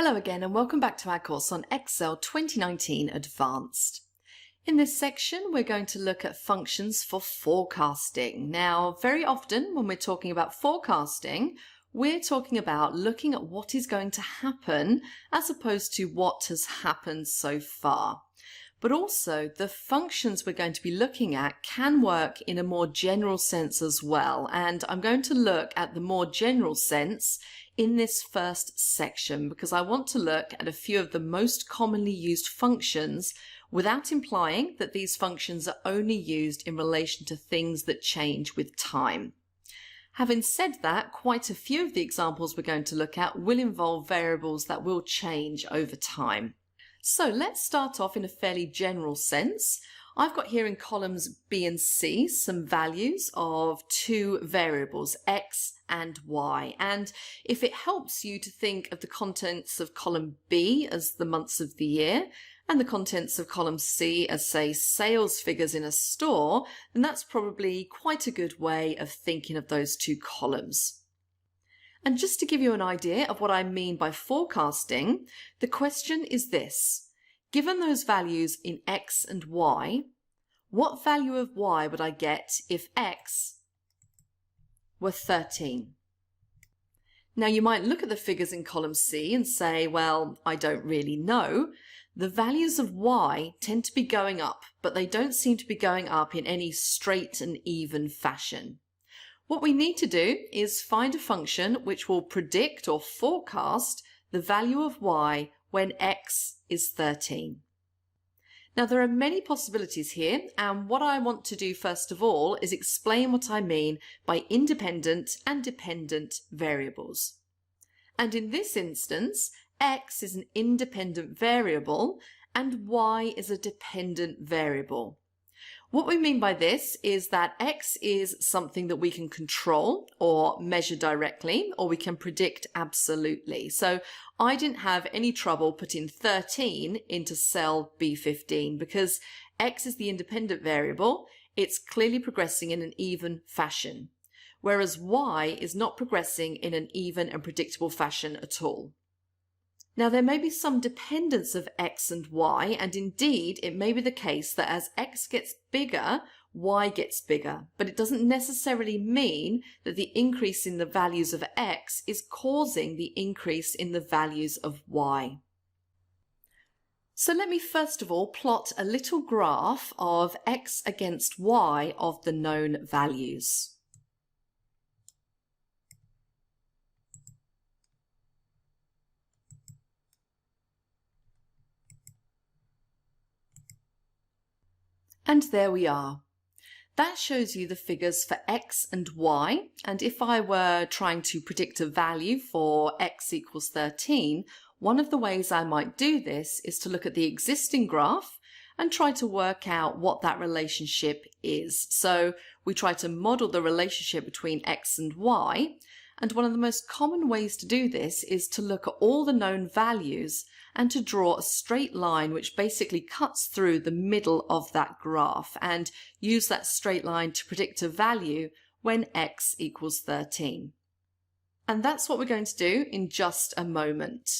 Hello again and welcome back to our course on Excel 2019 Advanced. In this section we're going to look at functions for forecasting. Now very often when we're talking about forecasting we're talking about looking at what is going to happen as opposed to what has happened so far. But also the functions we're going to be looking at can work in a more general sense as well, and I'm going to look at the more general sense in this first section because I want to look at a few of the most commonly used functions without implying that these functions are only used in relation to things that change with time. Having said that, quite a few of the examples we're going to look at will involve variables that will change over time. So let's start off in a fairly general sense. I've got here in columns B and C some values of two variables, X and Y. And if it helps you to think of the contents of column B as the months of the year and the contents of column C as, say, sales figures in a store, then that's probably quite a good way of thinking of those two columns. And just to give you an idea of what I mean by forecasting, the question is this. Given those values in X and Y, what value of Y would I get if X were 13? Now you might look at the figures in column C and say, well, I don't really know. The values of Y tend to be going up, but they don't seem to be going up in any straight and even fashion. What we need to do is find a function which will predict or forecast the value of Y when X is 13. Now there are many possibilities here, and what I want to do first of all is explain what I mean by independent and dependent variables. And in this instance, X is an independent variable and Y is a dependent variable. What we mean by this is that X is something that we can control or measure directly, or we can predict absolutely. So I didn't have any trouble putting 13 into cell B15 because X is the independent variable. It's clearly progressing in an even fashion, whereas Y is not progressing in an even and predictable fashion at all. Now there may be some dependence of X and Y, and indeed it may be the case that as X gets bigger, Y gets bigger, but it doesn't necessarily mean that the increase in the values of X is causing the increase in the values of Y. So let me first of all plot a little graph of X against Y of the known values. And there we are. That shows you the figures for X and Y, and if I were trying to predict a value for X equals 13, one of the ways I might do this is to look at the existing graph and try to work out what that relationship is. So we try to model the relationship between X and Y, and one of the most common ways to do this is to look at all the known values and to draw a straight line which basically cuts through the middle of that graph and use that straight line to predict a value when X equals 13. And that's what we're going to do in just a moment.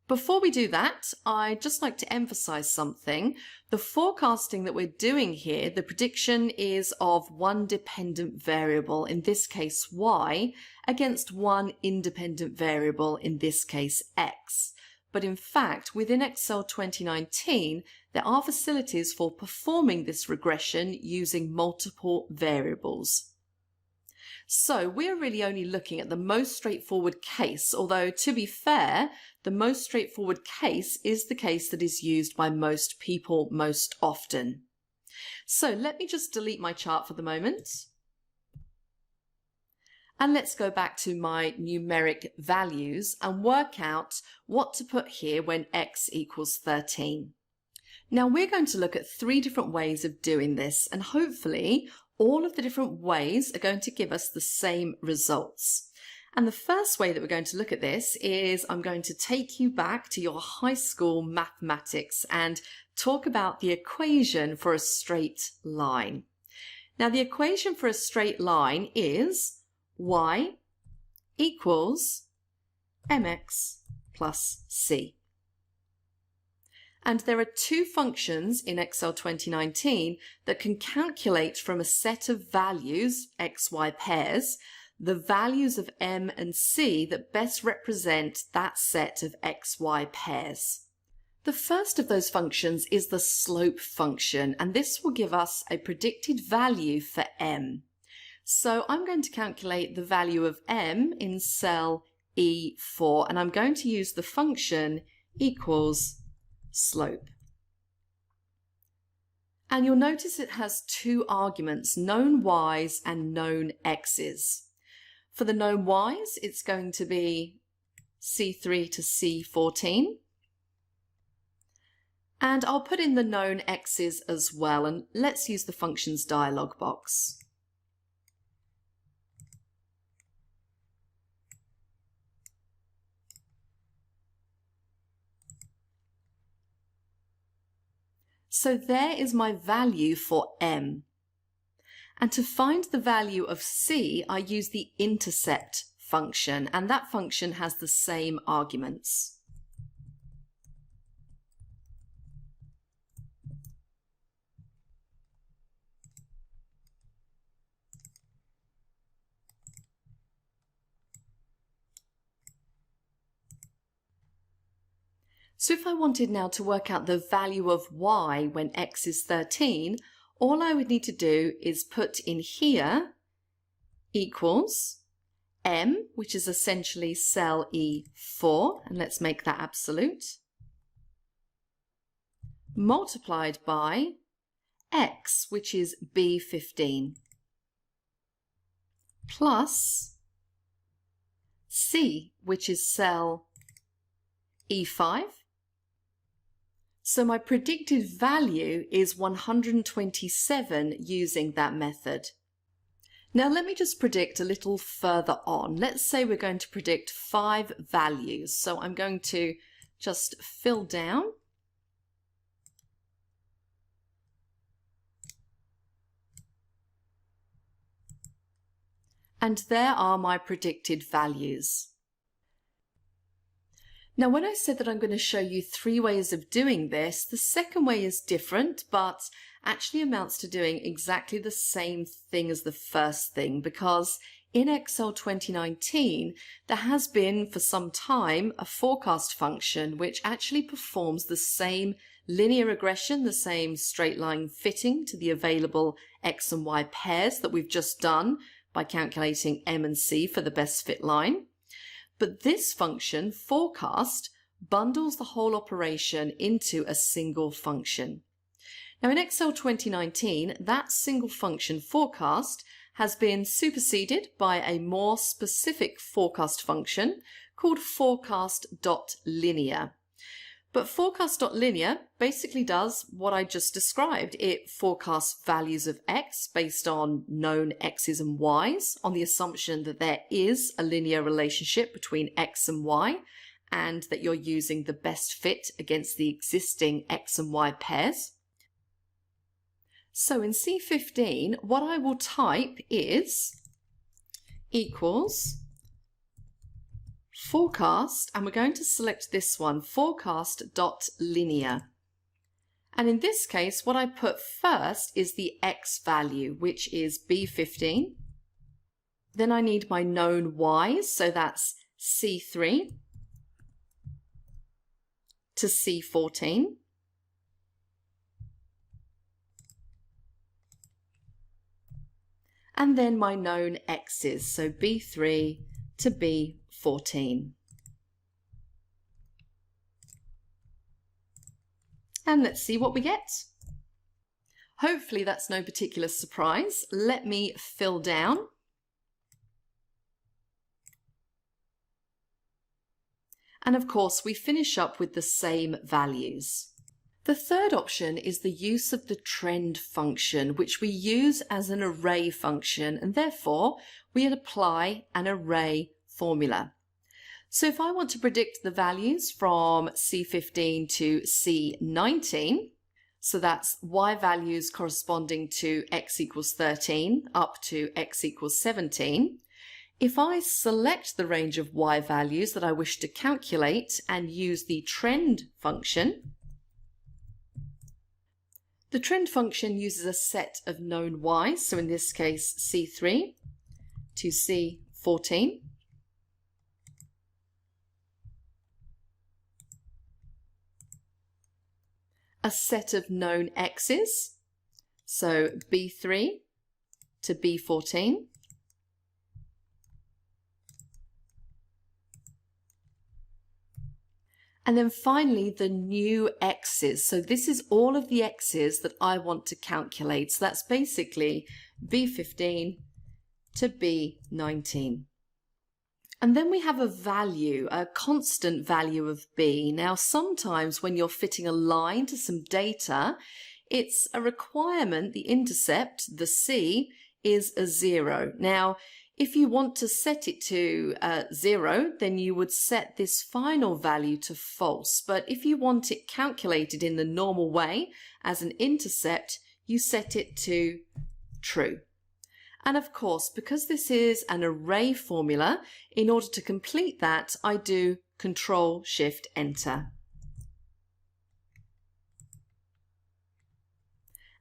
Before we do that, I'd just like to emphasize something. The forecasting that we're doing here, the prediction is of one dependent variable, in this case Y, against one independent variable, in this case X. But in fact, within Excel 2019, there are facilities for performing this regression using multiple variables. So we're really only looking at the most straightforward case, although to be fair, the most straightforward case is the case that is used by most people most often. So let me just delete my chart for the moment. And let's go back to my numeric values and work out what to put here when X equals 13. Now we're going to look at three different ways of doing this, and hopefully all of the different ways are going to give us the same results. And the first way that we're going to look at this is I'm going to take you back to your high school mathematics and talk about the equation for a straight line. Now the equation for a straight line is Y equals mx plus c. And there are two functions in Excel 2019 that can calculate from a set of values, xy pairs, the values of m and c that best represent that set of xy pairs. The first of those functions is the slope function, and this will give us a predicted value for m. So I'm going to calculate the value of m in cell E4, and I'm going to use the function equals slope. And you'll notice it has two arguments, known y's and known x's. For the known y's, it's going to be C3 to C14. And I'll put in the known x's as well, and let's use the functions dialog box. So there is my value for m. And to find the value of c, I use the intercept function, and that function has the same arguments. So if I wanted now to work out the value of y when x is 13, all I would need to do is put in here equals m, which is essentially cell E4, and let's make that absolute, multiplied by x, which is B15, plus c, which is cell E5. So my predicted value is 127 using that method. Now let me just predict a little further on. Let's say we're going to predict 5 values. So I'm going to just fill down. And there are my predicted values. Now, when I said that I'm going to show you 3 ways of doing this, the second way is different, but actually amounts to doing exactly the same thing as the first thing, because in Excel 2019, there has been for some time a forecast function which actually performs the same linear regression, the same straight line fitting to the available x and y pairs that we've just done by calculating m and c for the best fit line. But this function, forecast, bundles the whole operation into a single function. Now in Excel 2019, that single function forecast has been superseded by a more specific forecast function called forecast.linear. But forecast.linear basically does what I just described. It forecasts values of x based on known x's and y's on the assumption that there is a linear relationship between x and y and that you're using the best fit against the existing x and y pairs. So in C15, what I will type is equals forecast, and we're going to select this one, forecast.linear. And in this case, what I put first is the x value, which is B15. Then I need my known y's, so that's C3 to C14. And then my known x's, so B3 to B14. And let's see what we get. Hopefully that's no particular surprise. Let me fill down. And of course we finish up with the same values. The third option is the use of the trend function, which we use as an array function, and therefore we apply an array formula. So if I want to predict the values from C15 to C19, so that's y values corresponding to x equals 13 up to x equals 17, If I select the range of y values that I wish to calculate and use the trend function, the trend function uses a set of known y's, so in this case C3 to C14. A set of known x's, so B3 to B14. And then finally, the new x's. So this is all of the x's that I want to calculate. So that's basically B15 to B19. And then we have a value, a constant value of b. Now, sometimes when you're fitting a line to some data, it's a requirement, the intercept, the c, is a 0. Now, if you want to set it to 0, then you would set this final value to false. But if you want it calculated in the normal way as an intercept, you set it to true. And of course, because this is an array formula, in order to complete that, I do Control-Shift-Enter.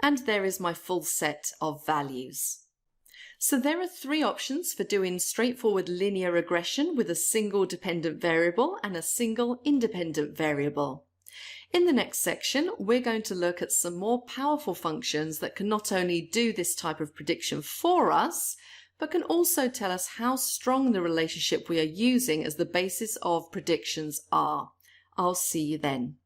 And there is my full set of values. So there are 3 options for doing straightforward linear regression with a single dependent variable and a single independent variable. In the next section, we're going to look at some more powerful functions that can not only do this type of prediction for us, but can also tell us how strong the relationship we are using as the basis of predictions are. I'll see you then.